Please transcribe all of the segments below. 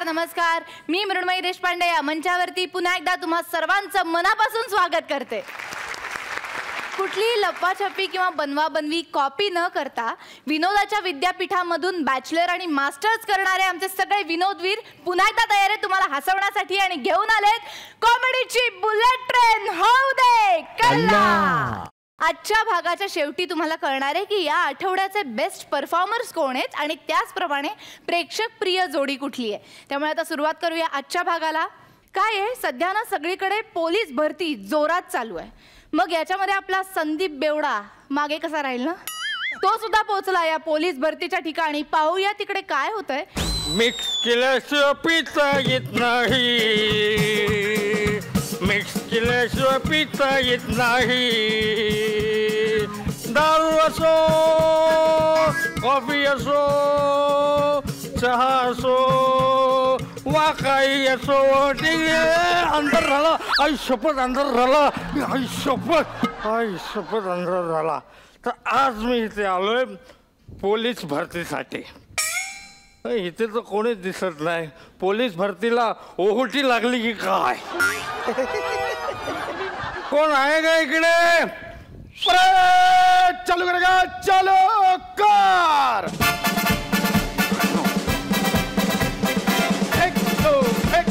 नमस्कार. मी मृण्मयी देशपांडे या मंचावरती पुन्हा एकदा तुम्हा सर्वांचं मनापासून स्वागत करते. कुठलीही लपाछपी किंवा बनवाबनवी कॉपी न करता विनोदाच्या विद्यापीठामधून बॅचलर आणि मास्टर्स करणारे आमचे सगळे विनोदवीर पुन्हा एकदा तयार आहेत तुम्हाला हसवण्यासाठी आणि घेऊन आलेत कॉमेडीची बुलेट ट्रेन. होऊ दे कल्ला. आजच्या भागाच्या शेवटी तुम्हाला कळणार आहे की या आठवड्याचे बेस्ट परफॉर्मर्स कोण आहेत आणि त्याचप्रमाणे प्रेक्षक प्रिय जोडी कुठली आहे. त्यामुळे आता सुरुवात करूया आजच्या भागाला. काय आहे, सध्या ना सगळीकडे पोलीस भरती जोरात चालू आहे. मग याच्यामध्ये आपला संदीप बेवडा मागे कसा राहील ना, तो सुद्धा पोहोचला या पोलीस भरतीच्या ठिकाणी. पाहूया तिकडे काय होतंय. मिक्स केल्याशिवाय पिता येत नाही, मिक्स केल्याशिवाय पिता येत नाही. दारू असो, कॉफी असो, चहा असो, वा काही असो, अंधार झाला. आई शपथ अंधार झाला, आई शपथ अंधार झाला. तर आज मी इथे आलोय पोलीस भरतीसाठी. इथे तर कोणीच दिसत नाही. पोलीस भरतीला ओहोटी लागली की काय? कोण आहे का इकडे? चालू करेगा, चालू कर. एक दो एक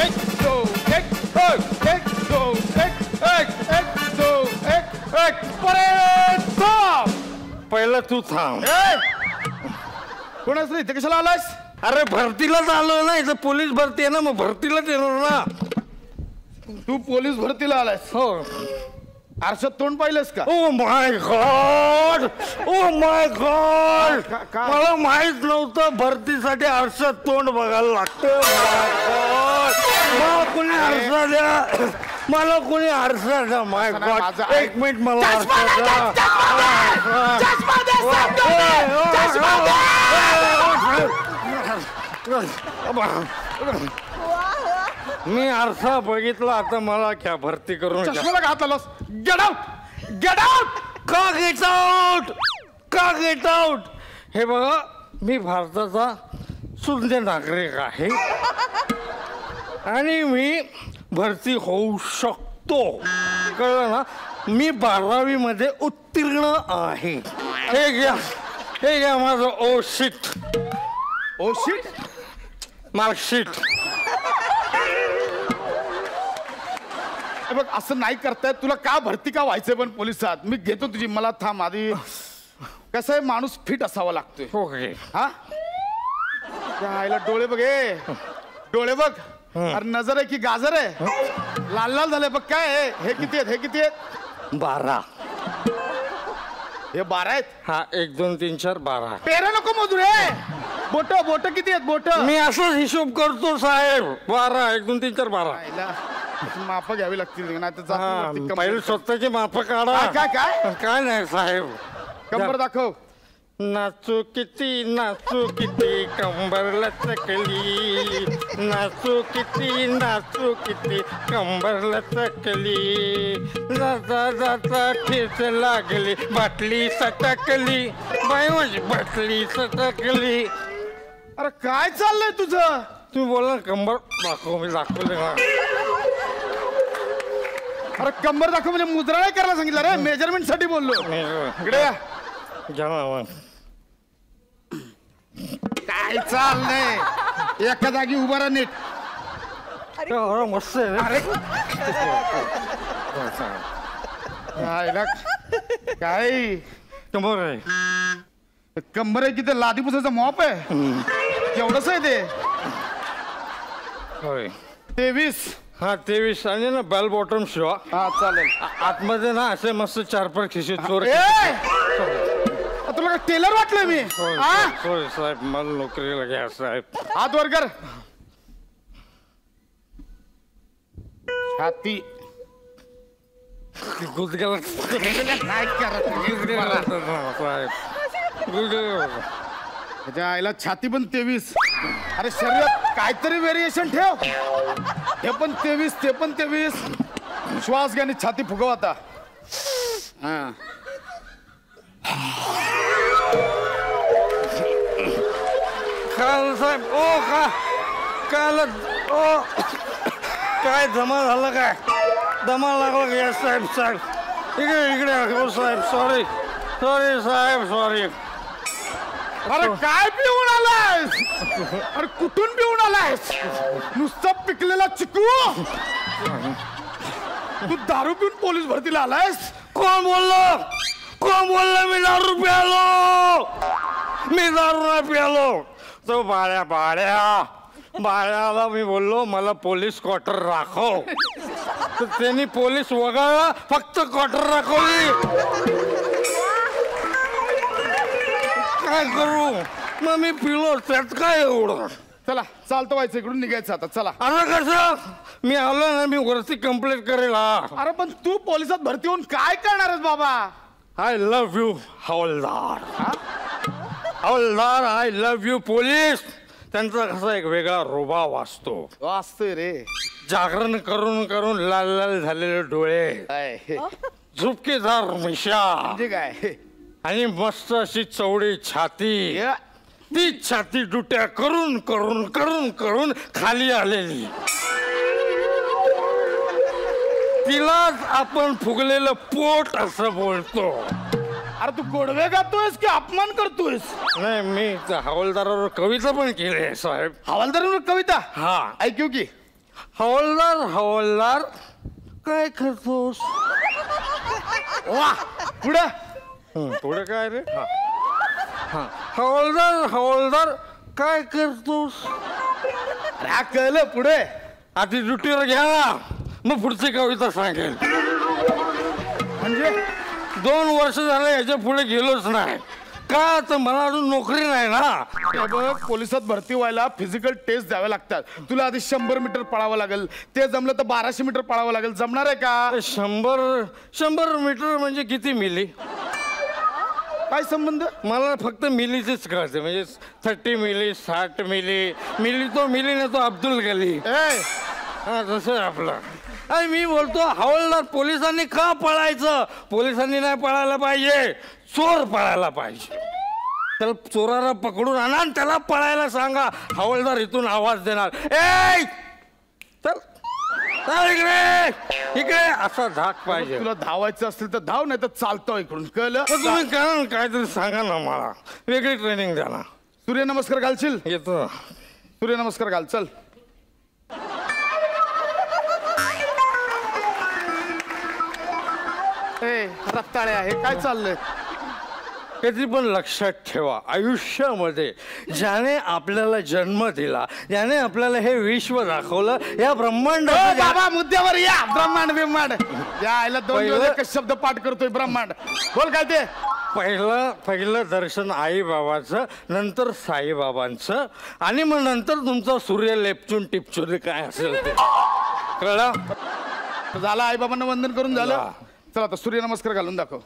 एक दो एक एक दो एक एक एक दो एक एक. पहिलं तू थांब. कोण असं इथे कशाला आलास? अरे भरतीलाच आलो ना, इथं पोलीस भरती आहे ना, मग भरतीलाच येणार ना. तू पोलीस भरतीला आलास? हो. आरशात तोंड पाहिलंस का? Oh my God, oh my God. मला माहित नव्हतं भरतीसाठी आरशात तोंड बघायला लागतं. मला कोणी आरसा द्या, मला कोणी आरसा द्या. माय गॉड, एक मिनिट मला आरसा द्या. मी आरसा बघितला, आता मला क्या भरती करून चष्माला घात आलास. Get out, get out. का गेट आउट, का गेट आउट? हे बघा, मी भारताचा शुद्ध नागरिक आहे आणि मी भरती होऊ शकतो. कळलं ना? मी 12वी मध्ये उत्तीर्ण आहे. हे घ्या माझं ओ शीट. ओ शीट? मार्कशीट. बघ, असं नाही करतायत. तुला का भरती का व्हायचंय पण पोलिसात? मी घेतो तुझी. मला थांब आधी. कसं आहे, माणूस फिट असावा लागतोय. ओके. हा, आईला डोळे बघ, डोळे बघ. अरे नजर आहे की गाजर आहे? लाल लाल झाले बघ. काय आहे हे? किती आहेत हे? किती आहेत? 12. हे 12 आहेत? हा, 1 2 3 4 12. पेरा नको मोजू रे. बोट बोट किती आहेत? बोट मी असंच हिशोब करतो साहेब. 12 1 2 3 4 12. माप घ्यावी लागतील नाही तर. पहिले स्वतःचे माप काढा. काय काय काय नाही साहेब. कंबर दाखव. नाचू किती कंबर लचकली, नाचू किती कंबर लचकली. जाता जाता ठेच लागली, बाटली सटकली, बाई माझी बाटली सटकली. अरे काय चाललंय तुझं? तुम्ही बोला कंबर दाखव. मी दाखवले ना. अरे कंबर दाखव म्हणजे मुद्रा नाही करायला सांगितलं रे. मेजरमेंट साठी बोललो. इकडे या. काय चाललंय? एका जागी उभा राहा नीट. मस्त आहे. काय कंबर आहे? कंबर आहे की ते लादी पुसायचा मॉप आहे? एवढंच आहे ते? होय. 23. हा 23. आणि ना बेल बॉटम शिवा. हा चालेल. आतमध्ये ना असे मस्त 4-5 खिशे चोर. तुला काय टेलर वाटलं मी? सॉरी साहेब, मला नोकरीला घ्या साहेब. हात वर कर. छाती गुदगेला नाही करत साहेब. त्याच्या आईला छाती पण 23. अरे शरीरात काहीतरी व्हेरिएशन ठेव. हे पण 23, ते पण 23. श्वास घ्या आणि छाती फुगव आता. हा खान साहेब. ओ का काय जमा झालं काय दमा लागला का साहेब साहेब इकडे हो साहेब सॉरी साहेब सॉरी. अरे काय पिऊन आलायस? अरे कुठून पिऊन आलायस? नुसतं पिकलेला चिकू. तू दारू पिऊन पोलीस भरतीला आलायस? कोण बोललं मी दारू प्यालो? मी दारू नाही प्यालो. तो बाळ्याला मी बोललो मला पोलीस क्वार्टर राखव, तर त्यांनी पोलीस वगळला, फक्त क्वार्टर राखवली. काय करू मग मी पिलो त्यात काय एवढं. चला चालतं व्हायचं इकडून निघायचं आता चला. अरे कसं मी आलो ना मी वरती कंप्लेंट करेल. अरे पण तू पोलिसात भरती होऊन काय करणार आहेस बाबा? I love you havildar. Havildar I love you police. त्यांचा कसा एक वेगळा रुबाब असतो. वाचतोय रे. जागरण करून करून लाल लाल झालेले डोळे, झुपकेदार मिशा म्हणजे काय आणि मस्त अशी चौडी छाती. ती छाती दुट्या करून करून करून करून खाली आलेली. तिलाच आपण फुगलेलं पोट असं बोलतो. अरे तू गोडवे गातोयस की अपमान करतोयस? नाही मी हवालदारावर कविता पण केली आहे साहेब. हवालदारावर कविता? हा ऐकू की. हवालदार काय करतोस? वा पुढे पुढे काय रे? हा हवालदार काय करतोस? हा कळलं. पुढे आधी ड्युटीवर घ्या मग पुढची कविता सांगेल. म्हणजे 2 वर्ष झालं याच्या पुढे गेलोच नाही का तर मला अजून नोकरी नाही ना. बघ पोलिसात भरती व्हायला फिजिकल टेस्ट द्यावे लागतात. तुला आधी 100 मीटर पळावं लागेल. ते जमलं तर 1200 मीटर पळावं लागेल. जमणार आहे का? 100 मीटर म्हणजे किती मिली? काय संबंध? मला फक्त मिलीचेच कळते. म्हणजे 30 मिली 60 मिली तो मिली ना तो अब्दुल गली. हा तसं आपलं. अरे मी बोलतो हवालदार पोलिसांनी का पळायचं? पोलिसांनी नाही पळायला पाहिजे, चोर पळायला पाहिजे. त्याला चोराला पकडून आणा आणि त्याला पळायला सांगा. हवालदार इथून आवाज देणार, ए चल इकडे असा धाक पाहिजे. तुला धावायचं असेल तर धाव, नाही तर चालतो इकडून. कळलं? तुम्ही करा काहीतरी सांगा ना मला. वेगळी ट्रेनिंग द्या ना. सूर्यनमस्कार घालशील? येतो. सूर्यनमस्कार घाल. चल. रक्ताळे आहे काय चाललंय? कधी पण लक्षात ठेवा आयुष्यामध्ये ज्याने आपल्याला जन्म दिला, ज्याने आपल्याला हे विश्व दाखवलं, या ब्रह्मांड. बाबा मुद्द्यावर या. ब्रह्मांड या आईला 2 दिवस शब्द पाठ करतोय. ब्रह्मांड बोल काय ते? पहिलं दर्शन आई बाबाचं, नंतर साईबाबांचं, आणि मग नंतर तुमचा सूर्य लेपचून टिपचून काय असेल ते. कळलं? झालं. आई बाबांना वंदन करून झालं. चला आता सूर्यनमस्कार घालून दाखव.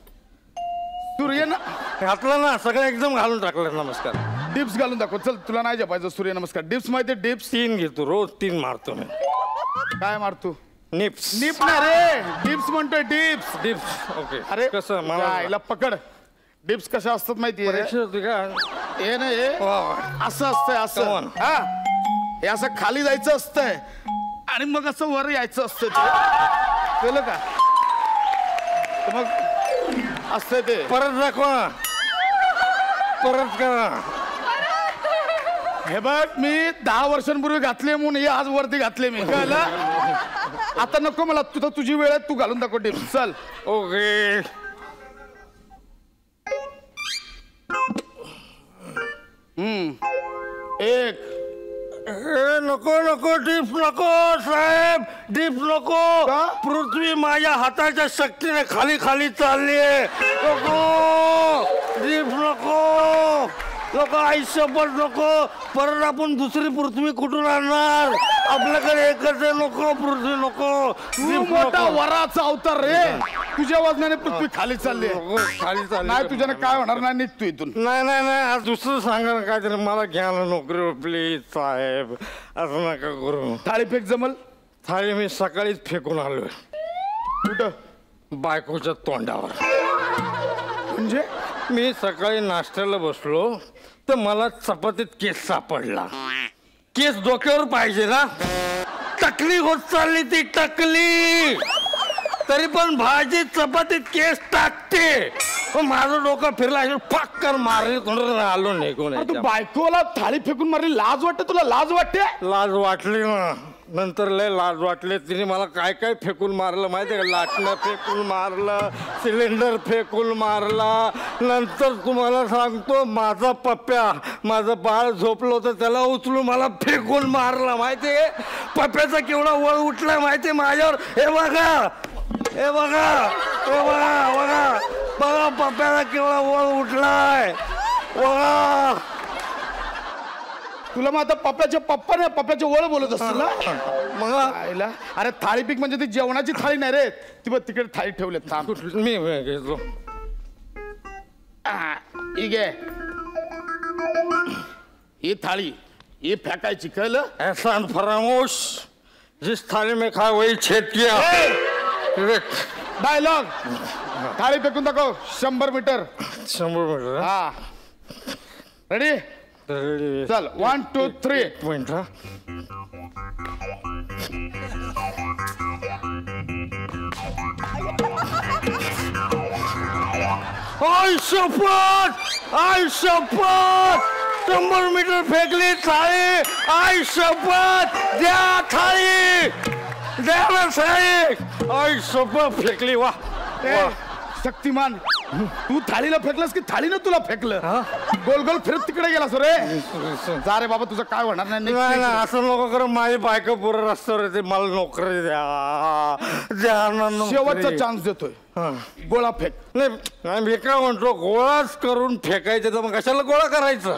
घातलं ना सगळं एकदम घालून टाकलं. नमस्कार. डिप्स घालून दाखव. चल तुला नाही जपायचं सूर्यनमस्कार. डिप्स माहिती? डिप्स 3 घेतो रोज. 3 मारतो मी. काय मारतो? निप्स. निप ना रे. डिप्स म्हणतोय. डिप्स. ओके. अरे कसं मला आईला पकड. डिप्स कशा असतात माहितीये? हे ना हे असं असतंय असं. हा हे असं खाली जायचं असतंय आणि मग असं वर यायचं असतं. कळलं का? मग असतंय ते. परत दाखवा ना. परत करा. हे बघ मी 10 वर्षांपूर्वी घातले म्हणून हे आज वरती घातले मी. कळलं? आता नको मला. तुझी वेळ आहे. तू घालून दाखव डिप्स. चल. ओके. एक. नको डिप नको साहेब. डिप नको. पृथ्वी माझ्या हाताच्या शक्तीने खाली खाली चाललीये. नको डिप नको आयुष्यभर नको. परत आपण दुसरी पृथ्वी कुठून आणणार? आपल्याकडे एकच आहे. नको पृथ्वी नको. तू मोठा वराचा अवतार रे. तुझ्या वजनाने पृथ्वी खाली चालली. खाली चालली. नाही तुझ्याने काय होणार नाही. निघ तू इथून. नाही आज दुसरं सांगा ना काहीतरी. मला घ्या ना नोकरीवर प्लीज साहेब. असं नका करू. थाळी फेक जमल? थाळी मी सकाळीच फेकून आलोय. कुठं? बायकोच्या तोंडावर. म्हणजे मी सकाळी नाश्त्याला बसलो तर मला चपातीत केस सापडला. केस डोक्यावर पाहिजे ना. टकली होत चालली ती टकली, तरी पण भाजी चपातीत केस टाकते. माझं डोकं फिरला पक्कन मारली कोण आलो नाही कोण. तू बायकोला थाळी फेकून मारली, लाज वाटते तुला? लाज वाटते? लाज वाटली ना, नंतर लय लाज वाटले. तिने मला काय काय फेकून मारलं माहितीये का? लाटणं फेकून मारलं, सिलेंडर फेकून मारला. नंतर तुम्हाला सांगतो, माझा पप्प्या, माझं बाळ झोपलं होतं, त्याला उचलून मला फेकून मारला माहितीये. पप्प्याचा केवढा वळ उठला माहितीये माझ्यावर. हे बघा, हे बघा, हे बघा, बघा बघा, पप्प्याचा केवढा वळ उठलाय बघा. तुला मग आता पप्प्याचे पप्पा नाही, पप्प्याचे वळ बोलत असतील ना मग. आईला अरे थाळी पीक म्हणजे ती जेवणाची थाळी नाही रे, ती बघ तिकडे थाळी ठेवले. मी घेतो. ठीक आहे, ही थाळी ही फेकायची, कळलं? एहसान फरामोश, जिस थाली में खा वही छेद किया. डायलॉग. थाळी फेकून दाखव 100 मीटर. 100 मीटर. हा, रेडी? चल 1 2 3. पॉइंट. आय शपथ, आय शपथ, 100 मीटर फेकली थाळी. आय शपथ, द्या थाळी, द्या ना थाळी. आय शपथ फेकली. वा वा. शक्तिमान, तू थाळीला फेकलास की थाळीनं तुला फेकलं? गोल गोल फिरत तिकडे गेलास रे. जा रे बाबा, तुझं काय होणार नाही. नाही ना, असं नको करू. माझी बायको पुरं रस्त्यावर येते, मला नोकरी द्या, द्या ना. शेवटचा चान्स देतोय, गोळा फेक. नाही मी काय म्हणतो, गोळाच करून फेकायचं, तर मग कशाला गोळा करायचं?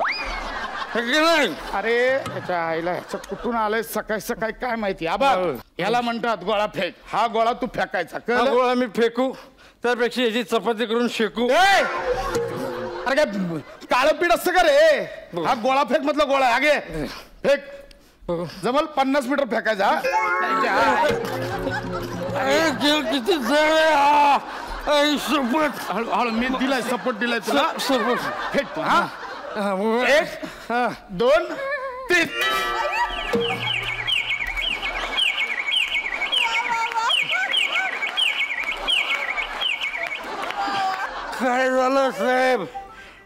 नाही अरे याच्या आईला ह्याचं कुठून आलंय सकाळी सकाळी काय माहिती. आबा याला म्हणतात गोळा फेक. हा गोळा तू फेकायचा. हा गोळा मी फेकू, त्यापेक्षा याची चपाती करून शेकू. अरे काय काळं पीठ असतं का रे? हा गोळा फेक मधला गोळा आहे. आगे फेक. जमल 50 मीटर फेकायचा. किती जळ आहे. सपोर्ट हळू मी दिलाय, सपोर्ट दिलाय तुला. सपोर्ट फेक तू. हा 1 2 3. काय झालं साहेब?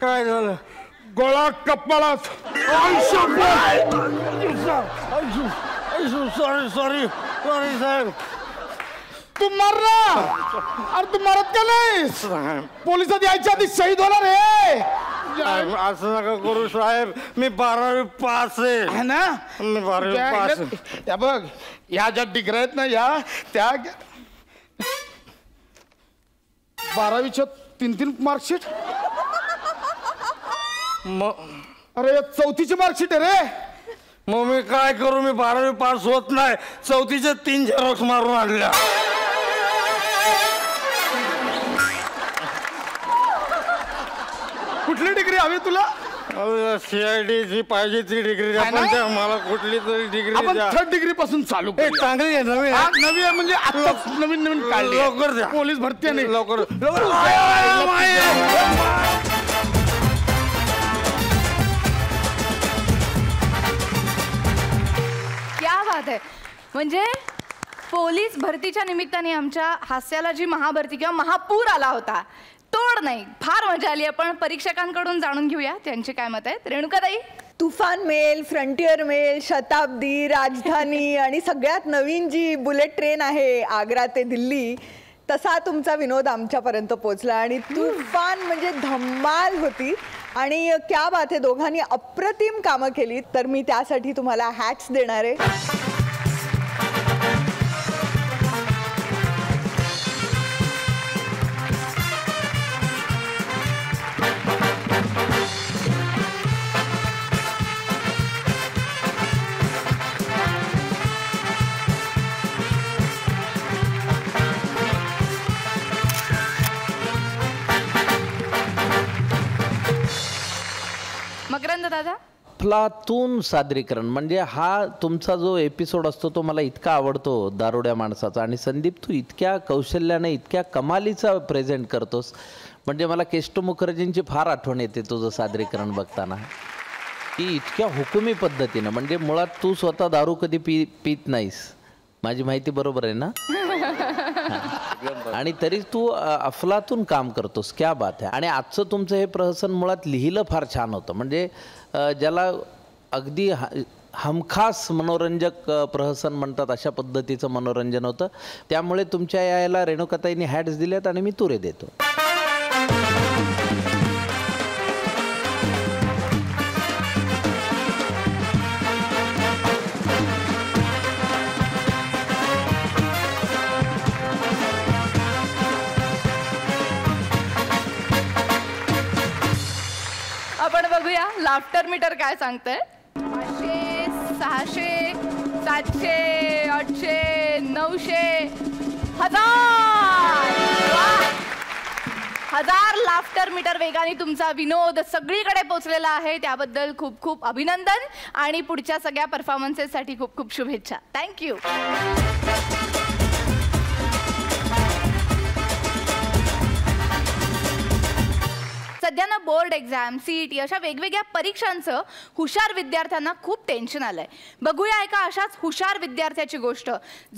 काय झालं? गोळा कपाळात. सॉरी सॉरी सॉरी साहेब. तू मारला? अरे तू मारत का नाहीस? पोलिसात यायच्या आधी शहीद होणार रे. असं नका करू साहेब, मी 12वी पास आहे ना. मी 12वी पास आहे. त्या बघ, या ज्या डिग्र्या आहेत ना, या त्या 12वीच्या 3 मार्कशीट. अरे 4थीची मार्कशीट आहे रे. मग मी काय करू? मी 12वी पास होत नाही, 4थीच्या 3 झेरॉक्स मारून आणल्या. कुठली डिग्री हवी तुला? CID जी पाहिजे ती डिग्री द्या, पण त्या मला कुठली तरी डिग्री द्या. 3rd डिग्री पासून चालू. चांगली आहे, नवीन नवी आहे म्हणजे आताच नवीन नवीन काढली. लवकर द्या. पोलीस भरती आहे. लवकर. क्या बात आहे. म्हणजे पोलीस भरतीच्या निमित्ताने आमच्या हास्याला जी महाभरती किंवा महापूर आला होता, तोड नाही. फार मजा आली. आपण परीक्षकांकडून जाणून घेऊया त्यांचे काय मत आहेत. रेणुकाताई? तुफान मेल, फ्रंटियर मेल, शताब्दी, राजधानी आणि सगळ्यात नवीन जी बुलेट ट्रेन आहे आग्रा ते दिल्ली, तसा तुमचा विनोद आमच्यापर्यंत पोहोचला. आणि तुफान म्हणजे धम्माल होती. आणि क्या बात आहे, दोघांनी अप्रतिम कामं केली. तर मी त्यासाठी तुम्हाला हॅट्स देणार आहे. मकरंद दादा? अफलातून सादरीकरण म्हणजे हा तुमचा जो एपिसोड असतो तो मला इतका आवडतो, दारुड्या माणसाचा. आणि संदीप, तू इतक्या कौशल्याने इतक्या कमालीचा प्रेझेंट करतोस, म्हणजे मला केष्ट मुखर्जींची फार आठवण येते तुझं सादरीकरण बघताना. की इतक्या हुकुमी पद्धतीनं, म्हणजे मुळात तू स्वतः दारू कधी पित नाहीस, माझी माहिती बरोबर आहे ना? आणि तरी तू अफलातून काम करतोस, क्या बात आहे. आणि आजचं तुमचं हे प्रहसन मुळात लिहिलं फार छान होतं, म्हणजे ज्याला अगदी हमखास मनोरंजक प्रहसन म्हणतात अशा पद्धतीचं मनोरंजन होतं. त्यामुळे तुमच्या यायला रेणुकाताईंनी हॅट्स दिल्यात आणि मी तुरे देतो. आपण बघूया लाफ्टर मीटर काय सांगतंय. 500, 600, 700, 800, 900, 1000 लाफ्टर मीटर वेगाने तुमचा विनोद सगळीकडे पोहोचलेला आहे. त्याबद्दल खूप खूप अभिनंदन आणि पुढच्या सगळ्या परफॉर्मन्सेससाठी खूप खूप शुभेच्छा. थँक्यू. सध्या ना बोर्ड एक्झाम, CET अशा वेगवेगळ्या परीक्षांचं हुशार विद्यार्थ्यांना खूप टेन्शन आलंय. बघूया एका अशाच हुशार विद्यार्थ्याची गोष्ट.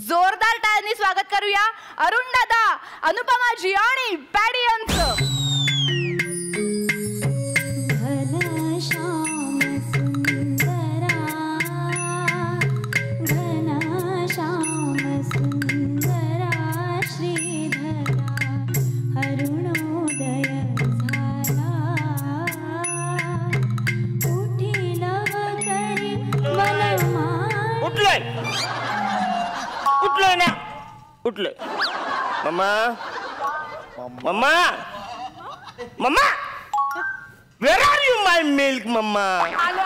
जोरदार टाळ्यांनी स्वागत करूया अरुण दादा, अनुपमाजी आणि पॅडी यांचं. उठलोय ना, उठलोय. Mamma, mamma, mamma, where are you my milk? Mamma, आलो,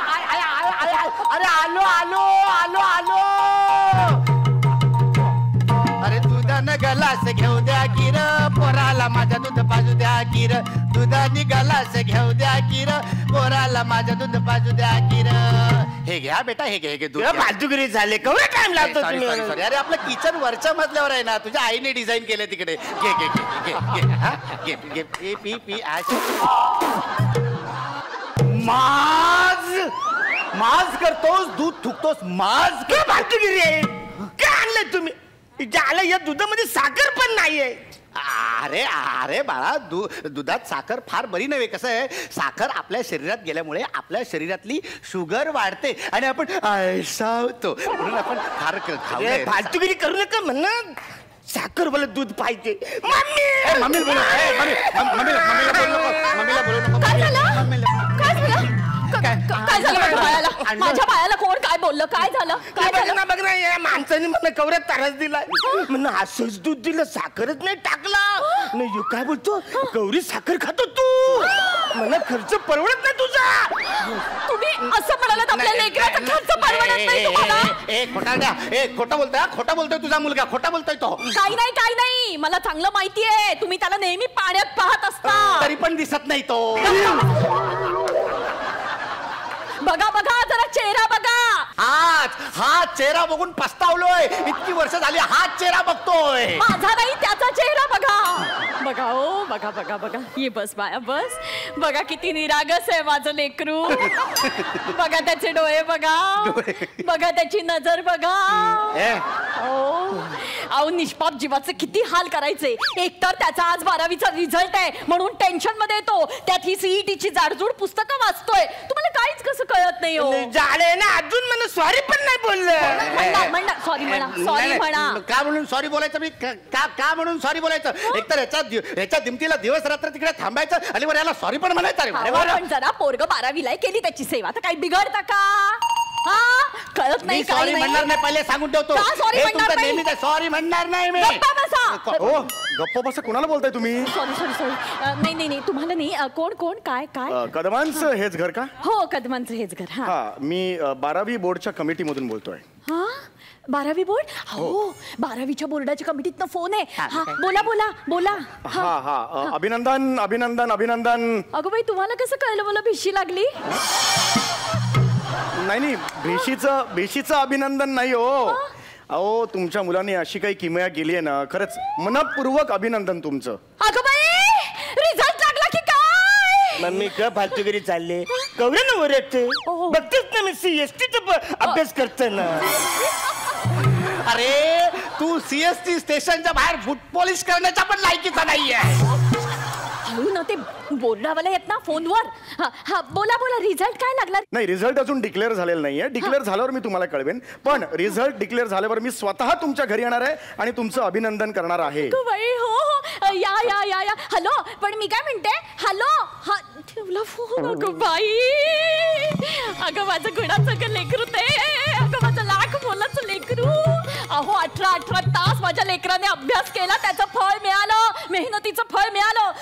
अरे आलो आलो आलो आलो. अरे दुधानं गलास घेऊ द्या गिर, पोराला माझ्या दूध पाजू द्या गिर. दुधानी गलास घेऊ द्या गिर, पोराला माझ्या दूध पाजू द्या गिर. हे घ्या बेटा, हे घे, हे घे दूध. बाजूगिरी झाले, केवढा टाइम लागतो तुम्ही? सॉरी, अरे आपलं किचन वरच्या मजल्यावर आहे ना, तुझ्या आईने डिझाईन केलं तिकडे. घे घे घे घे घे घे घे, पी पी. माज करतोस, दूध थुकतोस, माज. काय बाजूगिरी आहे? काय आणलंय तुम्ही? ज्याला या दुधामध्ये साखर पण नाहीये. अरे अरे बाळा, दुधात साखर फार बरी नव्हे. कसं आहे, साखर आपल्या शरीरात गेल्यामुळे आपल्या शरीरातली शुगर वाढते आणि आपण आळसावतो. म्हणून आपण फार फालतूगिरी करू नका. म्हणणं साखर वाला दूध पाहिजे. मम्मी, मम्मी बोलू, मम्मीला बोलू नको. काय झालं? माझ्या बाळाला कोण काय बोललं? काय झालं? काय झालं? बघ ना, या माणसाने मला कवऱ्यात तारच दिलाय. म्हणून असंच दूध दिलं, साखरच नाही टाकला. नाही काय बोलतो, गौरी साखर खातो तू? मला खर्च परवडत नाही तुझा. तुम्ही असं म्हणालात आपल्या लेकराचा खर्च परवडत नाही तुम्हाला? खोटा द्या, खोटा बोलतोय, खोटा बोलतोय तुझा मुलगा, खोटा बोलतोय तो. काही नाही, काही नाही, मला चांगलं माहितीये. तुम्ही त्याला नेहमी पाण्यात पाहत असता, तरी पण दिसत नाही तो. बघा बघा, जरा चेहरा बघा. हा चेहरा बघून पस्तावलोय. इतकी वर्ष झाली हाच चेहरा बघतोय. माझा नाही, त्याचा चेहरा बघा. बघा ओ, बघा बघा बघा. ये बस बाया, बस. बघा किती निरागस आहे माझं लेकरू. बघा त्याचे डोळे बघा, बघा त्याची नजर बघा. अहो, निष्पाप जीवाचे किती हाल करायचे. एकतर त्याचा आज 12वीचा रिझल्ट आहे म्हणून टेन्शन मध्ये येतो, त्यात ही CETची जाडजूड पुस्तकं वाचतोय. तुम्हाला काहीच कसं कळत नाही हो? झाले ना, अजून मला सॉरी पण नाही बोललं. म्हणा सॉरी, म्हणा सॉरी म्हणा. का म्हणून सॉरी बोलायचं? मी का म्हणून सॉरी बोलायचं? एकतर ह्याच्या दिमतीला दिवस रात्र तिकडे थांबायचं आणि वर याला सॉरी पण म्हणायचं. पण जरा पोरग 12वीला केली त्याची सेवा, तर काही बिघडतं का? कळत नाही. सॉरी म्हणणार नाही, पहिले सांगून ठेवतो. नेहमीच सॉरी म्हणणार नाही मी. गप्पा बसा, कोणाला बोलताय तुम्ही? Sorry sorry sorry. नाही नाही, तुम्हाला नाही. कोण कोण काय काय? कदमांचं हेच घर का? हो, कदमांचं हेच घर. हा, मी 12वी बोर्डच्या कमिटी मधून बोलतोय. हा, 12वी बोर्ड? हो, 12वीच्या बोर्डाच्या कमिटीतनं फोन आहे. हा, बोला बोला बोला. हा, अभिनंदन अभिनंदन अभिनंदन. अगं बाई, तुम्हाला कसं कळलं मला भिशी लागली? नाही, भेशीचं अभिनंदन नाही हो. अहो, तुमच्या मुलांनी अशी काही किमया केली आहे ना, खरंच मनपूर्वक अभिनंदन तुमचं. अगं बाई, रिझल्ट लागला की काय? मम्मी का फालतूगिरी चालले कवरे ना ओरडते बघतेच ना मी CST अभ्यास करते ना. अरे तू CST स्टेशनच्या बाहेर फूट पॉलिश करण्याच्या पण लायकीचा नाहीये. हळू ना, ते बोर्डावाले आहेत ना फोनवर. हा बोला बोला, रिझल्ट काय लागला? नाही, रिझल्ट अजून डिक्लेअर झालेला नाहीये. डिक्लेअर झाल्यावर मी तुम्हाला कळवेन. पण रिझल्ट डिक्लेअर झाल्यावर मी स्वतः तुमच्या घरी येणार आहे आणि तुमचं अभिनंदन करणार आहे. हो या या या या. हॅलो, पण मी काय म्हणते, हॅलो. हा ठेवला फोन. अगं बाई, अगं माझं गुणाचं लेकरू ते, अगं माझं लाख मोलाचं लेकरू. अहो 18 तास माझ्या लेकराने अभ्यास केला, त्याचं फळ मिळालं, मेहनतीचं फळ मिळालं.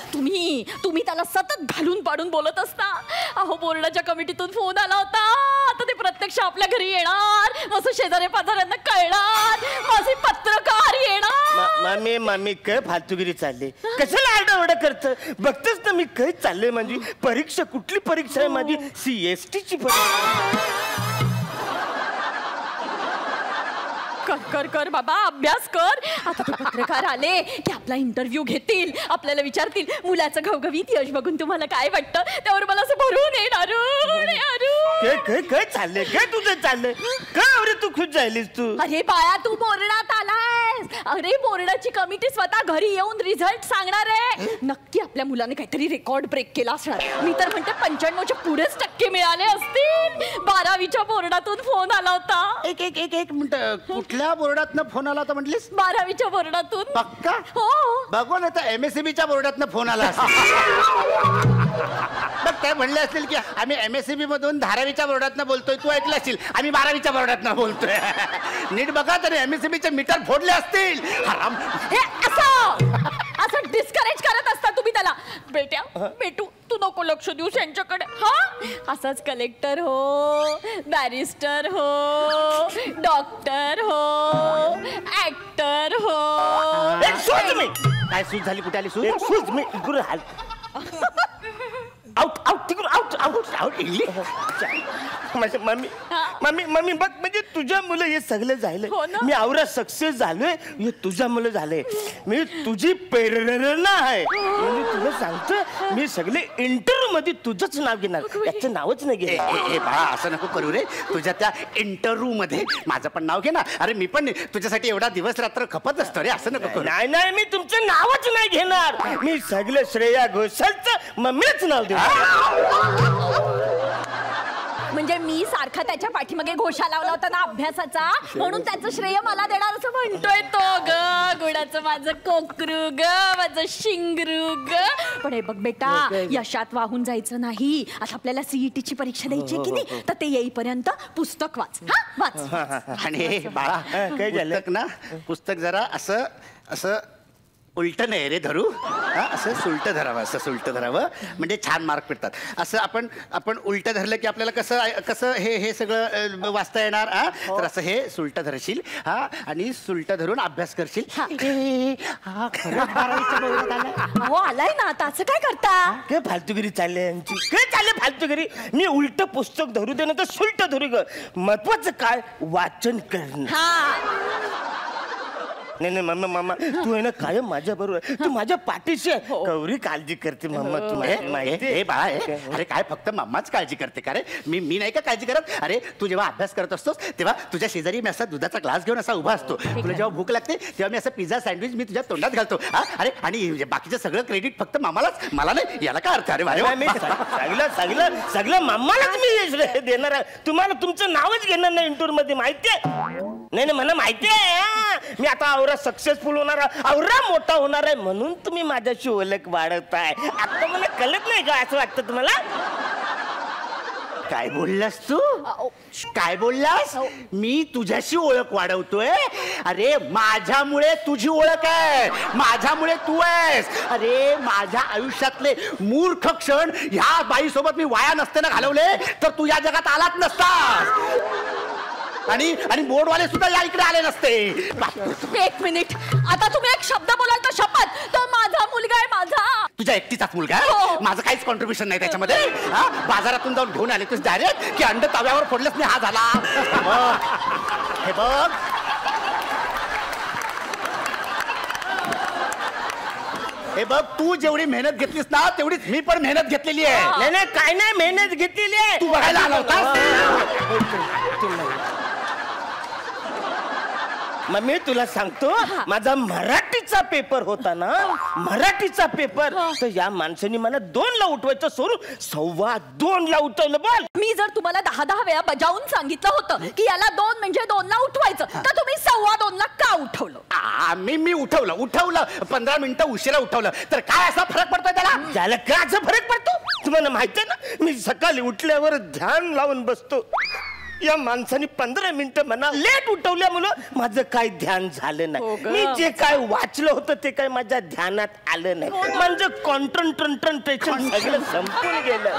तुम्ही त्याला सतत घालून पाडून बोलत असता. अहो बोर्डाच्या कमिटीतून फोन आला होता, आता ते प्रत्यक्ष आपल्या घरी येणार, मस्त शेजारी पाजाऱ्यांना कळणार, माझे पत्रकार येणार. मम्मी काय फालतूगिरी चालली, कशाला आरडाओरडा करत? बघतेच ना मी काय चाललंय. माझी परीक्षा, कुठली परीक्षा आहे माझी? CSTची परीक्षा. कर बाबा, अभ्यास कर. आता ते पत्रकार आले की आपला इंटरव्ह्यू घेतील, आपल्याला विचारतील मुलाचं घवघवीत यश बघून तुम्हाला काय वाटतं. त्यावर मला असं भरून येणार. काय चाललंय, काय तुझं चाललंय? काय तू खुश झालीस तू? अरे बाळा, तू बोर्डात आलायस. अरे बोर्डाची कमिटी स्वतः घरी येऊन रिझल्ट सांगणार आहे. नक्की आपल्या मुलाने काहीतरी रेकॉर्ड ब्रेक केला असणार. मी तर म्हणते 95च्या पुढेच टक्के मिळाले असतील. 12वीच्या बोर्डातून फोन आला होता. एक मिनिट, कुठल्या बोर्डातनं फोन आला होता म्हटलीस? 12वीच्या बोर्डातून. पक्का? हो. बघू ना, तर MSCBच्या बोर्डातनं फोन आला असेल. बघ, काय म्हणले असतील की आम्ही MSCB मधून 12वीच्या बोर्डातनं बोलतोय. तू ऐकलं असशील आम्ही 12वीच्या बोर्डातनं बोलतोय. नीट बघा, तरी MSCBचे मीटर फोडले असतील. हे असं डिस्करेज करत असता तुम्ही त्याला. बेटू तू नको लक्ष देऊ त्यांच्याकडे. हा, असाच कलेक्टर हो, बॅरिस्टर हो, डॉक्टर हो, ऍक्टर हो. काय सूज झाली? कुठे आली सूज? सूज मी आउट इंग्लिश. मम्मी बघ, म्हणजे तुझ्या मुलं हे सगळं झालं. मी आवरा सक्सेस झालोय, हे तुझ्या मुलं झाले. मी तुझी प्रेरणा आहे. म्हणजे तुला सांगतो, मी सगळे इंटरव्ह्यू मध्ये तुझंच नाव घेणार, त्याचं नावच नाही घेणार. बाळा, असं नको करू रे. तुझ्या त्या इंटरव्ह्यू मध्ये माझं पण नाव घे ना. अरे मी पण तुझ्यासाठी एवढा दिवस रात्र खपत असतो रे. असं नको करू. नाही, मी तुमचं नावच नाही घेणार. मी सगळं श्रेया घोषालचं मम्मीच नाव देणार. म्हणजे मी सारखा त्याच्या पाठीमागे घोषा लावला होता ना अभ्यासाचा, म्हणून त्याचं श्रेय मला देणार असं म्हणतोय तो. ग गुणाचं माझं कोकरू, ग माझं शिंगरू ग. पण हे बघ बेटा, यशात वाहून जायचं नाही. आता आपल्याला CETची परीक्षा द्यायची की नाही, तर ते येईपर्यंत पुस्तक वाच. वाच. आणि बाळा, काय झालं ना, पुस्तक जरा असं उलट नाही रे धरू. असं सुलट धरावं, असं सुलट धरावं, म्हणजे छान मार्क भेटतात. असं आपण उलट धरलं की आपल्याला कसं हे सगळं वाचता येणार. तर असं हे सुलट धरशील. आणि सुलट धरून अभ्यास करशील. हो आलाय ना, आता असं काय करता? काय फालतूगिरी चालले यांची, काय चालले फालतूगिरी. मी उलट पुस्तक धरू दे ना तर सुलट धरू ग. महत्वाचं काय, वाचन करणं. नाही मम्मा, तू आहे ना कायम माझ्या बरोबर. तू माझ्या पाठीशी आहे. कवरी काळजी करते मम्मा, तू माहिती बाळा. अरे काय फक्त मम्माच काळजी करते का रे? मी नाही का काळजी करत? अरे तू जेव्हा अभ्यास करत असतोस तेव्हा तुझ्या शेजारी मी असा दुधाचा ग्लास घेऊन असा उभा असतो. तुला जेव्हा भूक लागते तेव्हा मी असं पिझ्झा सँडविच मी तुझ्या तोंडात घालतो. अरे आणि बाकीचं सगळं क्रेडिट फक्त मामालाच, मला नाही. याला काय अर्थ? अरे सगळं मामालाच मी देणार आहे. तुम्हाला तुमचं नावच घेणार नाही इंटरव्ह्यू मध्ये, माहितीये? नाही मला माहिती आहे. मी आता आवरा सक्सेसफुल होणार, आवरा मोठा होणार आहे, म्हणून तुम्ही माझ्याशी ओळख वाढवताय. आता मला कळत नाही का असं वाटतं तुम्हाला? काय बोललास तू? काय बोललास? मी तुझ्याशी ओळख वाढवतोय? अरे माझ्यामुळे तुझी ओळख आहे, माझ्यामुळे तू आहेस. अरे माझ्या आयुष्यातले मूर्ख क्षण ह्या बाईसोबत मी वाया नसताना घालवले तर तू या जगात आलाच नसतास. आणि बोर्डवाले सुद्धा या इकडे आले नसते. एक मिनिट, आता तुम्ही एक शब्द बोलाल तर शपथ, तो माझा मुलगा आहे. माझा? तुझ्या एकटीचाच मुलगा आहे? माझं काहीच कॉन्ट्रीब्युशन नाही त्याच्यामध्ये. बाजारातून जाऊन घेऊन आले तू डायरेक्ट, की अंड तव्यावर फोडलंच नाही. हा झाला. हे बघ हे बघ तू जेवढी मेहनत घेतलीस ना तेवढीच मी पण मेहनत घेतलेली आहे. नाही काय नाही मेहनत घेतलेली आहे. तू बघायला आला होता. मग मी तुला सांगतो माझा मराठीचा पेपर होता ना मराठीचा पेपर तर या माणसाने मला 2ला उठवायचं सोडून 2:15ला उठवलं. बोल मी जर तुम्हाला 10 वेळा बजावून सांगितलं होतं की याला 2 म्हणजे 2ला उठवायचं तर तुम्ही 2:15ला का उठवलं? मी उठवलं 15 मिनिटं उशिरा उठवलं तर काय असा फरक पडतोय त्याला? त्याला काय असा फरक पडतो तुम्हाला माहिती आहे ना? मी सकाळी उठल्यावर ध्यान लावून बसतो. या माणसाने 15 मिनिटं मला लेट उठवल्यामुळं माझं काय ध्यान झालं नाही. मी जे काय वाचलं होतं ते काय माझ्या ध्यानात आलं नाही. माझं कॉन्सन्ट्रेशन सगळं संपून गेलं.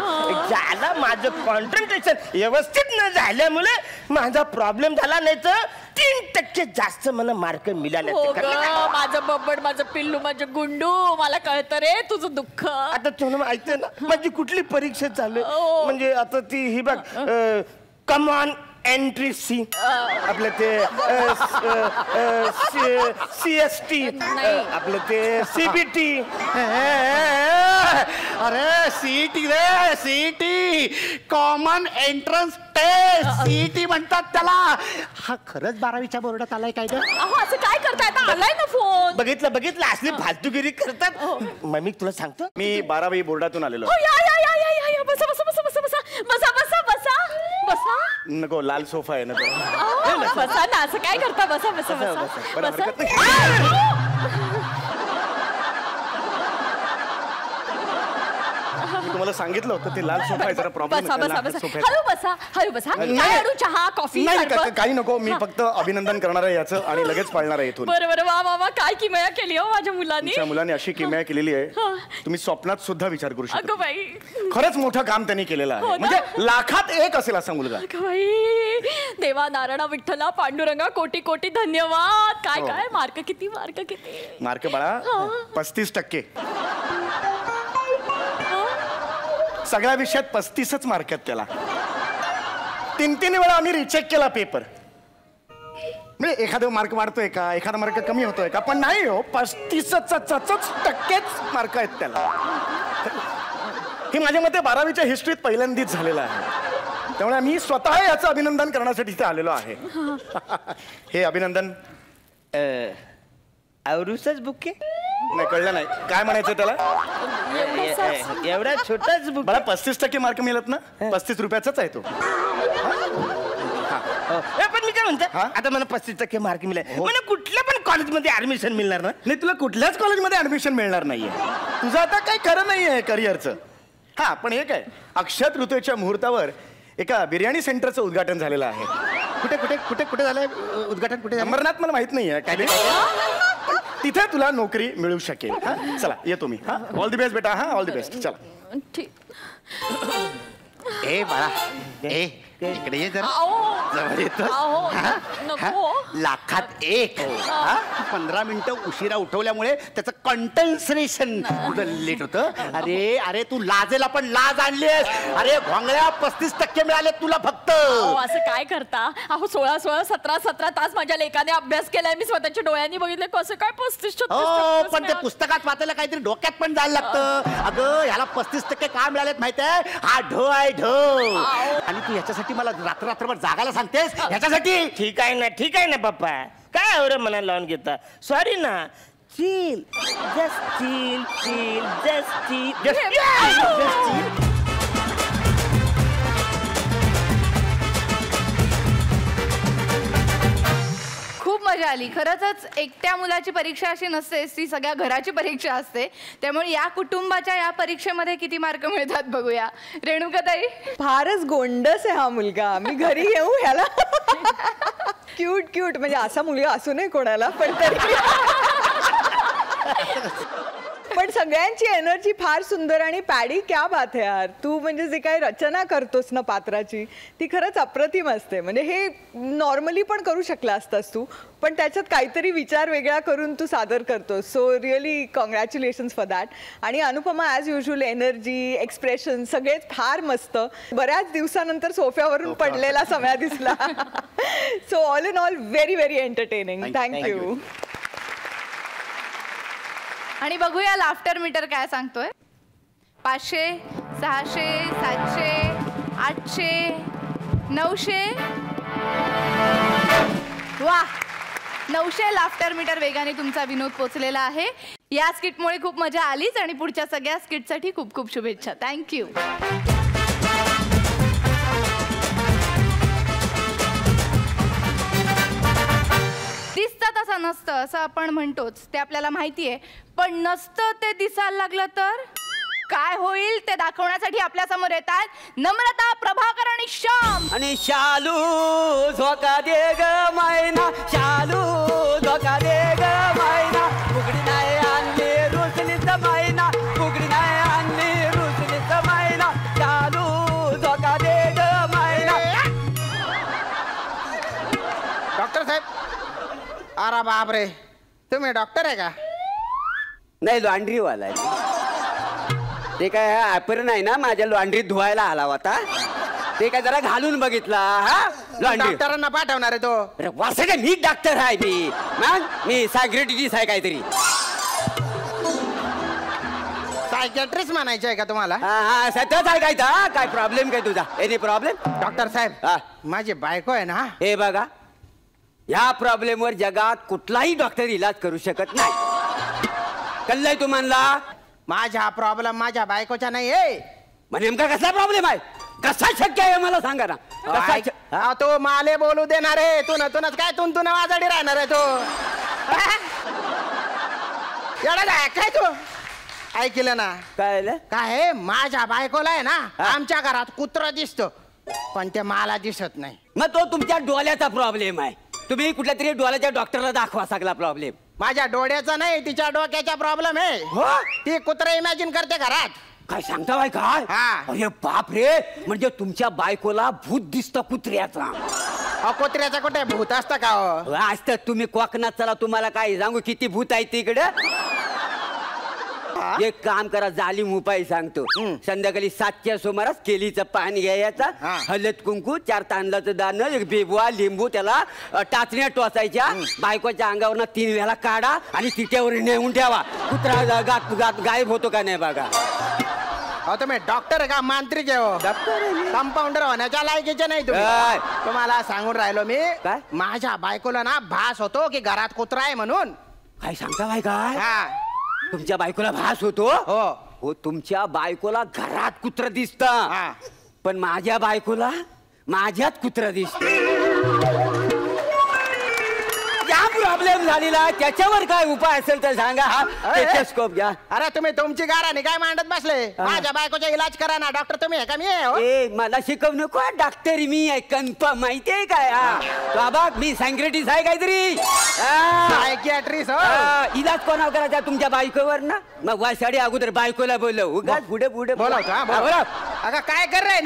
ज्याला माझं कॉन्सन्ट्रेशन व्यवस्थित न झाल्यामुळे माझा प्रॉब्लेम झाला नाही तर 3% जास्त मला मार्क मिळाले. माझं बब्बड माझं पिल्लू माझं गुंडू मला कळतं रे तुझं दुःख. आता तुला माहिती आहे ना माझी कुठली परीक्षा चालू म्हणजे आता ती ही बघ कमॉन एंट्री सी आपलं ते CST आपलं ते CBT. अरे CET रे CET common entrance test CET म्हणतात त्याला. हा खरंच 12वीच्या बोर्डात आलाय काय ग? असं काय करताय आता आलाय ना फोन. बघितलं असली फालतूगिरी करतात. मग मी तुला सांगतो मी 12वी बोर्डातून आलेलो. बसा नको लाल सोफा आहे ना बसा ना असं काय करता बसा बसा बसा. मी तुम्हाला सांगितलं होतं ते लाल सोफा आहे जरा प्रॉब्लेम. हळू बसा काय अडू चहा कॉफी काही नको मी फक्त अभिनंदन करणार आहे याचं आणि लगेच पाळणार आहे इथून. बरं वा काय किमया केली हो माझ्या मुलांनी. तुमच्या मुलाने अशी किमया केलेली आहे तुम्ही स्वप्नात सुद्धा विचार करू शकता. अगं बाई खरंच मोठं काम त्यांनी केलेलं आहे. म्हणजे लाखात एक असेल असा मुलगा. अगं बाई देवा नारायणा विठ्ठला पांडुरंगा कोटी कोटी धन्यवाद. काय मार्क किती मार्क बाळा 35%. सगळ्या विषयात 35च मार्क आहेत त्याला. 3 वेळा आम्ही रिचेक केला पेपर. म्हणजे एखादा मार्क वाढतोय का एखादा मार्क कमी होतोय का पण नाही हो 35% मार्क आहेत त्याला. हे माझ्या मते 12वीच्या हिस्ट्रीत पहिल्यांदाच झालेलं आहे. त्यामुळे आम्ही स्वतः याचं अभिनंदन करण्यासाठी इथे आलेलो आहे. हे अभिनंदन आवरूसच बुके नाही कळलं नाही काय म्हणायचं त्याला. एवढा छोटाच बुक. मला 35% मार्क मिळत ना 35 रुपयाचाच आहे तो. पण मी काय म्हणतो आता मला 35% मार्क मिळाले मला कुठल्या पण कॉलेजमध्ये ऍडमिशन मिळणार ना? नाही तुला कुठल्याच कॉलेजमध्ये ऍडमिशन मिळणार नाहीये. तुझं आता काही खरं नाहीये करिअरचं. हा पण एक आहे अक्षत ऋतूच्या मुहूर्तावर एका बिर्याणी सेंटरचं उद्घाटन झालेलं आहे. कुठे झालंय उद्घाटन? कुठे? अंबरनाथ मला माहित नाहीये काय तिथे तुला नोकरी मिळू शकेल. चला येतो मी. ऑल द बेस्ट बेटा. All the best. चला ठीक. ए बाळा इकडे ये जरा. जवळ येतो. लाखात एक. 15 मिनिटं उशिरा उठवल्यामुळे त्याचं कंटेन्सरेशन लेट होतं. अरे तू लाजेला पण लाज आणलीस. अरे भोंगळ्या 35% मिळाले तुला फक्त. असं काय करता 16 17 तास माझ्या लेखाने अभ्यास केलाय. मी स्वतःच्या डोळ्यांनी बघितलं कसं काय 35 पण ते पुस्तकात वाचायला काहीतरी डोक्यात पण जायला लागतं. अगं ह्याला 35% का मिळालेत माहितीये? हा ढ आहे ढ. आणि तू याच्यासाठी मला रात्रभर जागायला सांगतेस ह्याच्यासाठी? ठीक आहे ना पप्पा काय एवढं मनाला लावून घेता. सॉरी ना. Chill just chill. खूप मजा आली. खरंच एकट्या मुलाची परीक्षा अशी नसते ती सगळ्या घराची परीक्षा असते. त्यामुळे या कुटुंबाच्या या परीक्षेमध्ये किती मार्क मिळतात बघूया. रेणुकाताई फारच गोंडस आहे हा मुलगा. मी घरी येऊ ह्याला. क्यूट म्हणजे असा मुलगा असू नये कोणाला पण तरी. पण सगळ्यांची एनर्जी फार सुंदर आणि पॅडी क्या बात है यार. तू म्हणजे जे काही रचना करतोस ना पात्राची ती खरंच अप्रतिम असते. म्हणजे हे नॉर्मली पण करू शकला असतास तू पण त्याच्यात काहीतरी विचार वेगळा करून तू सादर करतोस. So really congratulations for that. आणि Anupama as usual energy expression सगळेच फार मस्त. बऱ्याच दिवसानंतर सोफ्यावरून पडलेला समय दिसला. So all in all very very entertaining. Thank you. आणि बघूया लाफ्टर मीटर काय सांगतोय. 500, 600, 700, 800, 900. वा, 900 लाफ्टर मीटर वेगाने तुमचा विनोद पोचलेला आहे. या स्किटमुळे खूप मजा आलीच आणि पुढच्या सगळ्या स्किटसाठी खूप खूप शुभेच्छा. थँक्यू. दिसतं तसं नसतं असं आपण म्हणतोच, ते आपल्याला माहिती आहे. पण नसतं ते दिसायला लागलं तर काय होईल ते दाखवण्यासाठी आपल्या समोर येतात नम्रता, प्रभाकर आणि श्याम. आणि शालू झोका दे ग मैना, शालू झोका दे ग मैना, उघडी नाही आणली रुसलीच मैना, उघडी नाही आणली रुसलीच मैना, शालू झोका दे ग मैना. डॉक्टर साहेब, अरे बापरे, तुम्ही डॉक्टर आहे का? नाही, लॉन्ड्रीवाला आहे. ते काय ॲपर नाही ना, माझ्या लॉन्ड्रीत धुवायला आला होता, ते काय जरा घालून बघितला. हा, लॉन्ड्री डॉक्टरांना पाठवणार आहे तो. अरे वासे काय, मी डॉक्टर आहे. मी सायक्रेटिस्ट आहे काहीतरी. सायकॅट्रिस्ट म्हणायचं आहे का तुम्हाला? हा, सतत आहे काय. काय प्रॉब्लेम काय तुझा? Any problem? डॉक्टर साहेब, माझी बायको आहे ना. हे बघा, या प्रॉब्लेमवर जगात कुठलाही डॉक्टर इलाज करू शकत नाही. कळलंय तुम्हाला? माझा प्रॉब्लेम माझ्या बायकोचा नाही आहे. मग नेमका कसला प्रॉब्लेम आहे? कसा शक्य आहे मला सांगा ना. तो माले बोलू देणार आहे. तुनच काय तुन वाजडी राहणार आहे तो. एवढा काय तू ऐकलं ना? काय माझ्या बायकोला आहे ना, आमच्या घरात कुत्र दिसतो पण ते मला दिसत नाही. मग तो तुमच्या डोळ्याचा प्रॉब्लेम आहे. तुम्ही कुठल्या तरी डोळ्याच्या डॉक्टरला दाखवा सगळा प्रॉब्लेम. माझ्या डोळ्याचा नाही, तिच्या डोक्याचा प्रॉब्लेम आहे. ती कुत्रा इमॅजिन करते घरात. काय सांगता बाय? काय? अरे बाप रे, म्हणजे तुमच्या बायकोला भूत दिसतं कुत्र्याचा? कुत्र्याचा कुठे भूत असतं का? असतं. तुम्ही कोकणात चला, तुम्हाला काय सांगू किती भूत आहे तिकडे. एक काम करा, जालीम उपाय सांगतो. संध्याकाळी 7च्या सुमारास केलीचं पाणी घ्यायचा, हळद कुंकू, 4 तांदळाचं दाणं, एक बेबुआ, लिंबू, त्याला टाचण्या टोचायच्या, बायकोच्या अंगावर 3 वेळा काढा आणि तिट्यावर नेऊन ठेवा. कुत्रा गायब होतो का नाही बघा. तुम्ही डॉक्टर आहे का मांत्रिक आहे? डॉक्टर, कंपाऊंडर होण्याच्या लायकीचे नाही तुम्ही. तुम्हाला सांगून राहिलो मी, माझ्या बायकोला ना भास होतो की घरात कुत्रा आहे म्हणून. काय सांगता बाय? काय तुमच्या बायकोला भास होतो? हो, तुमच्या बायकोला घरात कुत्र दिसत, पण माझ्या बायकोला माझ्यात कुत्र दिसत. या प्रॉब्लेम झालेला, त्याच्यावर काय उपाय असेल तर सांगा. स्टेथोस्कोप घ्या. अरे तुम्ही तुमची गाराने काय मांडत बसले? माझ्या बायकोचा इलाज करा ना. डॉक्टर तुम्ही आहे का? मी आहे. मला शिकव नको, डॉक्टर मी आहे, कन्फर्म माहितीये काय? बाबा, मी सायक्रेटिस्ट आहे काहीतरी. सायकियाट्रिस्ट. इलाज कोणावर करायचा? तुमच्या बायकोवर ना. मग वासाडी अगोदर बायकोला बोलव. पुढे पुढे बोलव. अगं काय कर रे?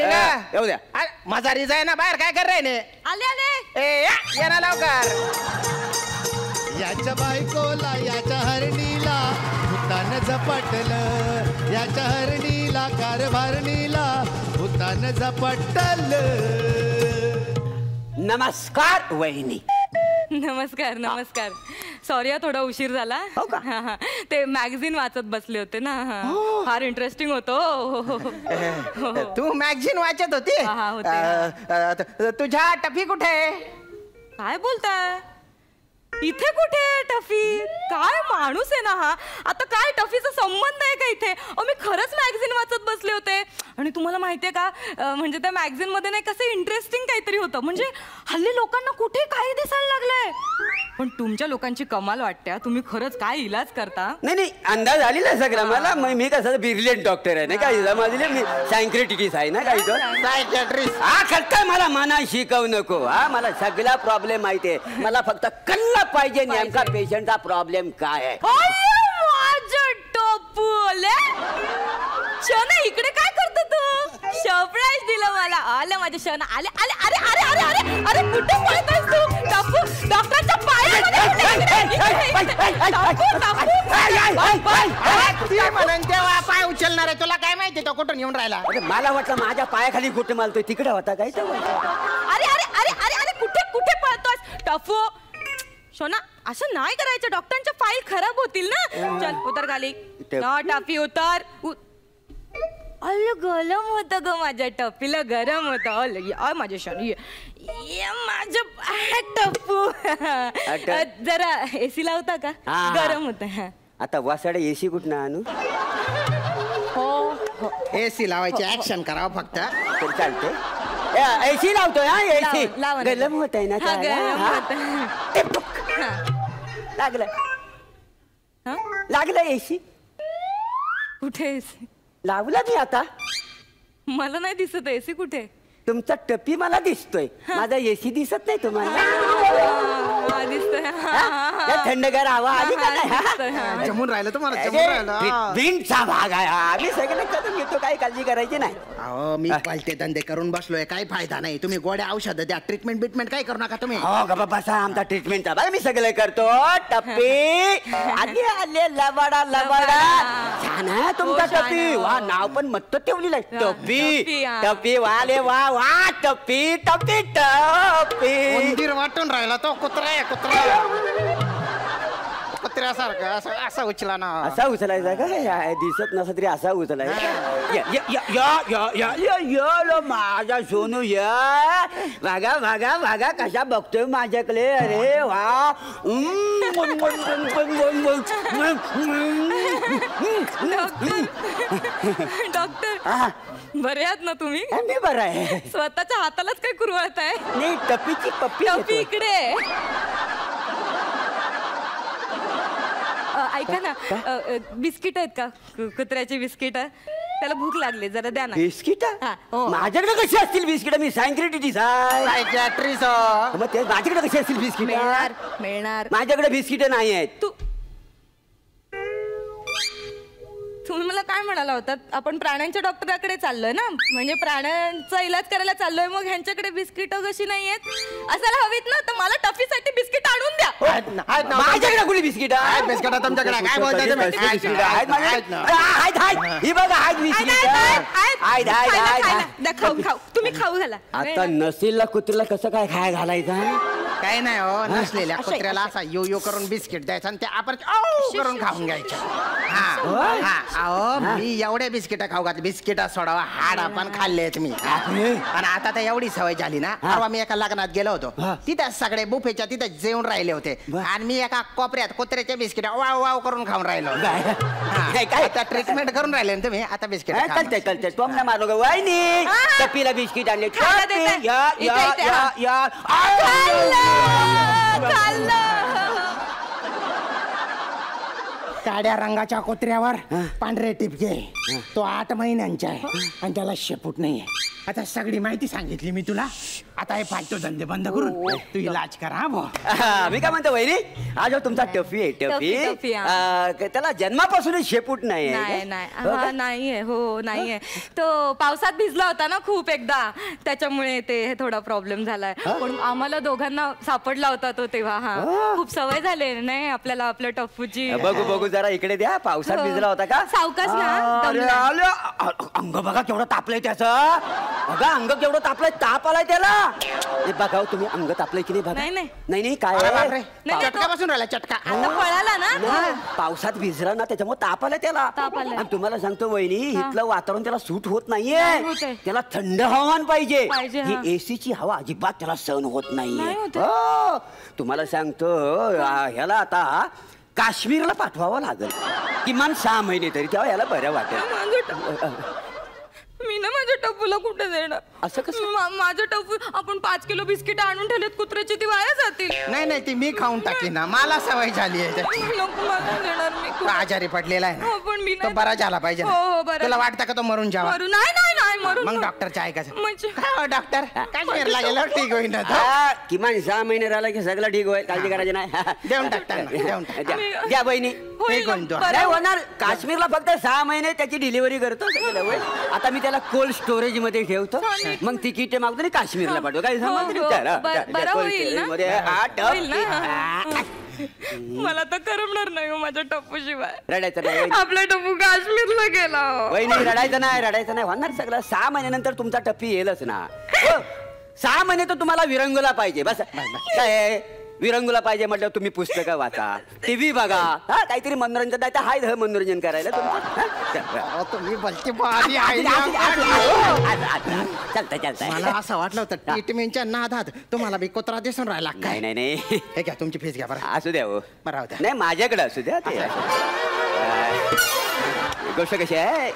येऊ द्या. माझा रिझा आहे ना बाहेर. काय कर रे? आले ये ना लवकर. याच्या बायकोला याच्या हरणीला भूतान झपाटलं, याच्या हरणीला कारभारणीला भूतान झपाटलं. नमस्कार वहिनी. नमस्कार. सॉरी, थोडा उशीर झाला. ते मॅगझिन वाचत बसले होते ना. फार इंटरेस्टिंग होतो. तू मॅगझिन वाचत होती? तुझ्या टफी कुठे? काय बोलताय? इथे कुठे टफी? काय माणूस आहे ना हा. आता काय टफीचा संबंध आहे का इथे? मी खरंच मॅगझिन वाचत बसले होते. आणि तुम्हाला माहितीये का, म्हणजे त्या मॅगझिन मध्ये नाही कसं इंटरेस्टिंग काहीतरी होतं. म्हणजे हल्ली लोकांना कुठे काही दिसायला लागलंय. पण तुमच्या लोकांची कमाल वाटते. तुम्ही खरंच काय इलाज करता? नाही, अंदाज आलेला सगळा मला. मी कसं ब्रिलियंट डॉक्टर आहे, नाही काय? माझे मी सायक्रेटिस्ट आहे ना काही. सायकियाट्रिस्ट. करताय मला मना शिकवू नको. मला सगळा प्रॉब्लेम माहितीये. मला फक्त कल्ला पाहिजे नेमका पेशंटचा प्रॉब्लेम काय आहे. माझं टोपूले शना, इकडे काय करतो तू? सरप्राईज दिलं मला. आले माझे शना, आले. अरे कुठे पळतोस तू? टापू, डॉक्टरच्या पायामध्ये. तेव्हा पाय उचलणार आहे. तुला काय माहिती तो कुठून येऊन राहिला? मला वाटलं माझ्या पायाखाली कुठे मालतोय, तिकडे होता काय? अरे कुठे पळतोस? टापू, सोना असं नाही करायचं, डॉक्टरांच्या फाईल खराब होतील ना. चल उतर खाली. टफी उतर. अल गरम होत ग माझ्या टफीला, गरम होत. अल माझ्या शनी माझं टप्पू जरा एसी लावता का? गरम होत. आता वासाडे एसी कुठं आणू? हो एसी लावायची ऍक्शन करावं फक्त तर चालते. एसी लावतोय हा. एसी गरम होत आहे ना. लागलं लागलं एसी. कुठे एसी लावला मी आता. मला नाही दिसत एसी कुठे. तुमचा टप्पी मला दिसतोय, माझा एसी दिसत नाही तुम्हाला. दिसतोय थंडगार हवा आली का नाही? जमून राहिलं तुम्हाला, जमून राहिलं. विंडचा भाग आहे आम्ही सगळं करून घेतो, काही काळजी करायची नाही. अहो मी पालते धंदे करून बसलोय, काही फायदा नाही. तुम्ही गोड्या औषध द्या, ट्रीटमेंट बिटमेंट काही करू नका तुम्ही. हो ग बाबा, आमचा ट्रीटमेंटचा भाग मी सगळं करतो. टप्पी आले आले लबाडा लबाडा. छान आहे तुमचा टप्पी. वा नाव पण मत्त ठेवलेलं आहे, टप्पी. टप्पी वाले वा वा. टप्पी टप्पी टप्पी. मंदिर वाटून राहिला तो कुत्रा आहे, कुत्रा कुत्र्यासारखं असा उचला ना. असा उचलायचा का? दिसत नसत तरी असा उचलायचा. माझा सोनू या भागा भागा भागा कशा बघतोय माझ्याकडे. अरे वा. डॉक्टर बरे आहात ना तुम्ही? मी बरं आहे. स्वतःच्या हातालाच काय कुरवळत आहे? नाही टप्पीची पप्पी. टप्पी इकडे. ऐका ना, बिस्किट आहेत का? कुत्र्याची बिस्किट. त्याला भूक लागली, जरा द्या ना. बिस्किट? माझ्याकडे कशी असतील बिस्किट? मी सायक्रेटिस्ट आहे. मग ते माझ्याकडे कशी असतील बिस्किट? मिळणार मिळणार. माझ्याकडे बिस्किट नाही आहेत. तुम्ही मला काय म्हणाला होता? आपण प्राण्यांच्या डॉक्टराकडे चाललोय ना, म्हणजे प्राण्यांचा इलाज करायला चाललोय. मग ह्यांच्याकडे बिस्किट कशी नाहीयेत? असायला हवीत ना. तर मला टफीसाठी बिस्किट आणून द्या. माझ्याकडे कुठली बिस्किट आहे? बिस्किट तुमच्याकडे काय बोलताय? ही बघा आहेत बिस्किट. खाऊ खाऊ तुम्ही खाऊ घाला. आता नसेलला कुत्र्याला कसं काय खाय घालायचं? काय नाही हो, नसलेल्या कुत्र्याला असा यो यो करून बिस्किट द्यायचं आणि ते आपण करून खाऊन घ्यायचं. अहो मी एवढे बिस्किट खाऊ घातले. बिस्किट सोडावा हाड आपण खाल्ले मी. आणि आता तर एवढी सवय झाली ना. परवा मी एका लग्नात गेलो होतो, तिथे सगळे बुफेच्या तिथे जेवण राहिले होते आणि मी एका कोपऱ्यात कुत्र्याचे बिस्किट वाव वाव करून खाऊन राहिलो. काय आता ट्रीटमेंट करून राहिले ना तुम्ही? आता बिस्किट चालतंय चालतंय. टोमना मारू ग वाईनी. टप्पीला बिस्किट आणले. काड्या रंगाच्या कुत्र्यावर पांढरे टिपके. तो 8 महिन्यांचा आहे आणि त्याला शेपूट नाहीये. आता सगळी माहिती सांगितली मी तुला. आता हे फालतू धंदे बंद करून तू इलाज करा. मी काय म्हणतो वहिनी, हा जो तुमचा टफी आहे, टफी त्याला जन्मापासूनच शेपूट नाहीये. नाहीये. हो नाहीये. तो पावसात भिजला होता ना खूप एकदा, त्याच्यामुळे ते थोडा प्रॉब्लेम झालाय. पण आम्हाला दोघांना सापडला होता तो तेव्हा. खूप सवय झाली नाही आपल्याला आपल्या टफूची. बघू बघू जरा इकडे द्या. पावसात भिजला होता का? सावकाश ना. अंग बघा केवढं तापलंय त्याचं. बघा अंग केवढं तापलंय. ताप आलाय त्याला. बघा तुम्ही अंग तापलंय की नाही? बघा. नाही नाही काय चटकापासून राहिला. चटका आता पळाला ना. पावसात भिजला ना, त्याच्यामुळे ताप आलाय त्याला. आणि तुम्हाला सांगतो वहिनी, इथलं वातावरण त्याला सूट होत नाहीये. त्याला थंड हवामान पाहिजे. ही एसीची हवा अजिबात त्याला सहन होत नाहीये. तुम्हाला सांगतो ह्याला आता काश्मीरला पाठवावं लागेल किमान 6 महिने तरी, तेव्हा याला बरं वाटेल. मी ना माझ्या टप्पूला कुठे देणार? असं कसं? माझं टप्पू आपण 5 किलो बिस्किट आणून ठेवलेत कुत्र्याची, ती वाया जातील. नाही ती मी खाऊन टाकीन ना. मला सवय झाली आहे त्याची. नको मला देणार मी. आजारी पडलेला आहे ना. पण मी तो बरा झाला पाहिजे. तुला वाटतं का तो मरून जावा? नाही मरून. मग डॉक्टरच्या ऐकायचं. डॉक्टर काश्मीरला गेल्यावर ठीक होईल ना. किमान 6 महिने राहिला की सगळं ठीक होईल. काळजी करायची नाही. देऊन टाकता द्या बहिणी. होणार. काश्मीरला फक्त 6 महिने त्याची डिलिव्हरी करतो. आता मी त्याला कोल्ड स्टोरेज मध्ये ठेवतो. मग तिकीट मागतो आणि काश्मीरला पाठवतो. काय मला तर करमणार नाही माझ्या टप्पू शिवाय. रडायचं नाही. आपला टप्पू काश्मीरला गेला. वहिनी रडायचं नाही होणार. सगळं 6 महिन्यानंतर तुमचा टप्पी येईलच ना. 6 महिने तर तुम्हाला विरंगुला पाहिजे. बस काय विरंगुला पाहिजे म्हटलं तुम्ही पुस्तकं वाचा, टीव्ही बघा, हा काहीतरी मनोरंजन नाही तर हाय मनोरंजन करायला तुम्ही भलती भारी आहे. चालतंय चालतंय. मला असं वाटलं होतं ट्रीटमेंटच्या नादात तुम्हाला बी कुत्रा दिसून राहिला. नाही नाही नाही, हे घ्या तुमची फीस घ्या बरं. असू द्या हो. बरं नाही माझ्याकडे असू द्या. ते गोष्ट कशी आहे,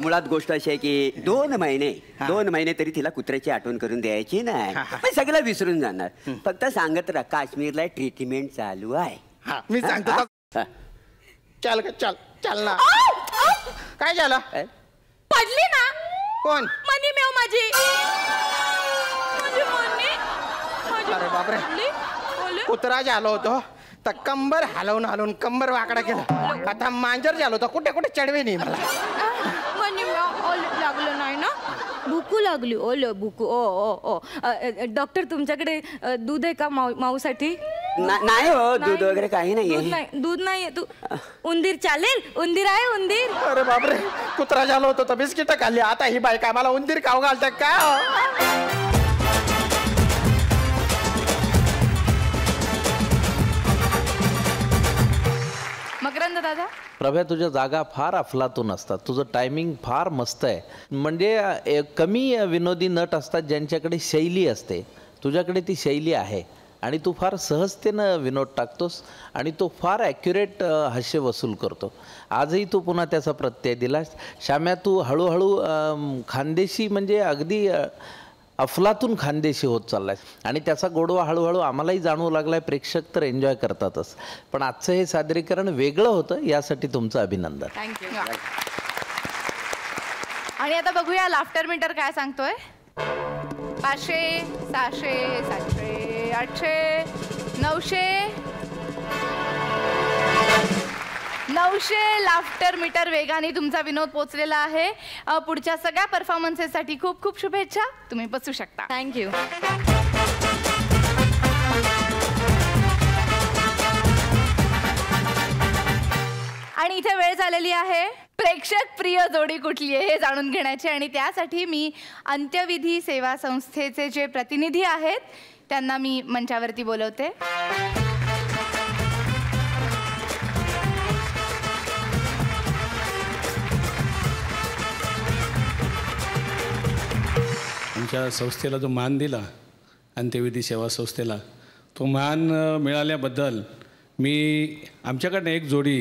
मुळात गोष्ट अशी आहे की 2 महिने तरी तिला कुत्र्याची आठवण करून द्यायची नाही, सगळं विसरून जाणार. फक्त सांगत राहा काश्मीरला ट्रीटमेंट चालू आहे. मी सांगतो. चल चल चल ना. काय झालं? पडली ना. कोण? मनी मेव माझी. अरे बापरे, कुत्रा झालो होतो तर कंबर हलवून कंबर वाकडा केला. आता मांजर झालो होतो, कुठे कुठे चढवे नाही मला. मनी मेव लागलं नाही ना. भुकू लागली. ओल भुकू. ओ डॉक्टर तुमच्याकडे दूध आहे का माऊसाठी? नाही हो, दूध वगैरे काही नाहीये. दूध नाहीये. तू उंदीर चालेल? उंदीर आहे उंदीर. अरे बापरे, कुत्रा झालो होतो तर बिस्किट खाल्ली. आता ही बाई काय मला उंदीर खाऊ घालतात का? मकरंद दादा. प्रभा, तुझ्या जागा फार अफलातून असतात. तुझं टायमिंग फार मस्त आहे. म्हणजे कमी विनोदी नट असतात ज्यांच्याकडे शैली असते. तुझ्याकडे ती शैली आहे आणि तू फार सहजतेनं विनोद टाकतोस आणि तो फार ॲक्युरेट हास्य वसूल करतो. आजही तू पुन्हा त्याचा प्रत्यय दिलास. श्याम्या, तू हळूहळू खानदेशी म्हणजे अगदी अफलातून खानदेशी होत चाललाय आणि त्याचा गोडवा हळूहळू आम्हालाही जाणवू लागलाय. प्रेक्षक तर एन्जॉय करतातच, पण आजचं हे सादरीकरण वेगळं होतं, यासाठी तुमचं अभिनंदन. थँक्यू. आणि आता बघूया लाफ्टर मीटर काय सांगतोय. 500, 600, 700, 800, 900 लाफ्टर मीटर वेगाने तुमचा विनोद पोचलेला आहे. पुढच्या सगळ्या परफॉर्मन्सेससाठी खूप खूप शुभेच्छा. तुम्ही बसू शकता. थँक्यू. आणि इथे वेळ झालेली आहे प्रेक्षक प्रिय जोडी कुठली आहे हे जाणून घेण्याची. आणि त्यासाठी मी अंत्यविधी सेवा संस्थेचे जे प्रतिनिधी आहेत त्यांना मी मंचावरती बोलवते. आमच्या संस्थेला जो मान दिला, अंत्यविधी सेवा संस्थेला, तो मान मिळाल्याबद्दल मी आमच्याकडनं एक जोडी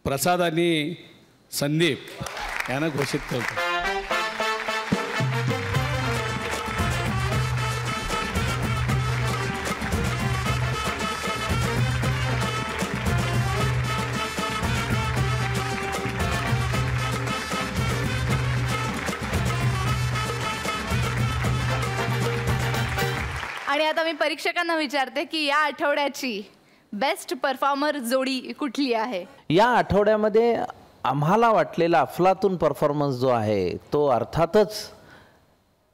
प्रसाद आणि संदीप यांना घोषित करतो. आणि आता मी परीक्षकांना विचारते की या आठवड्याची बेस्ट परफॉर्मर जोडी कुठली आहे. या आठवड्यामध्ये आम्हाला वाटलेला अफलातून परफॉर्मन्स जो आहे तो अर्थातच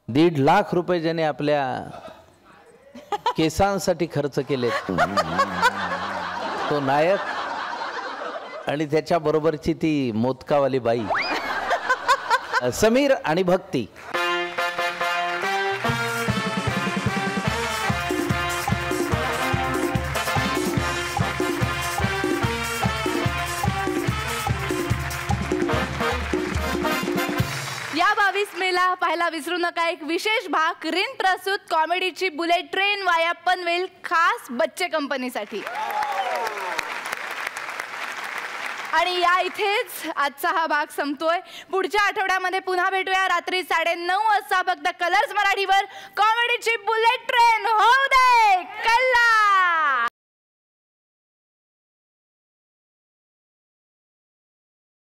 1.5 लाख रुपये ज्याने आपल्या केसांसाठी खर्च केले तो नायक आणि त्याच्या बरोबरची ती मोदकावाली बाई समीर आणि भक्ती. या 22 मेला पाहायला विसरू नका एक विशेष भाग रिन प्रस्तुत कॉमेडीची बुलेट ट्रेन वाया पनवेल खास बच्चे कंपनीसाठी. आणि या इथेच आजचा हा भाग संपतोय. पुढच्या आठवड्यामध्ये पुन्हा भेटूया रात्री 9:30 वाजता फक्त कलर्स मराठीवर. कॉमेडीची बुलेट ट्रेन होऊ दे.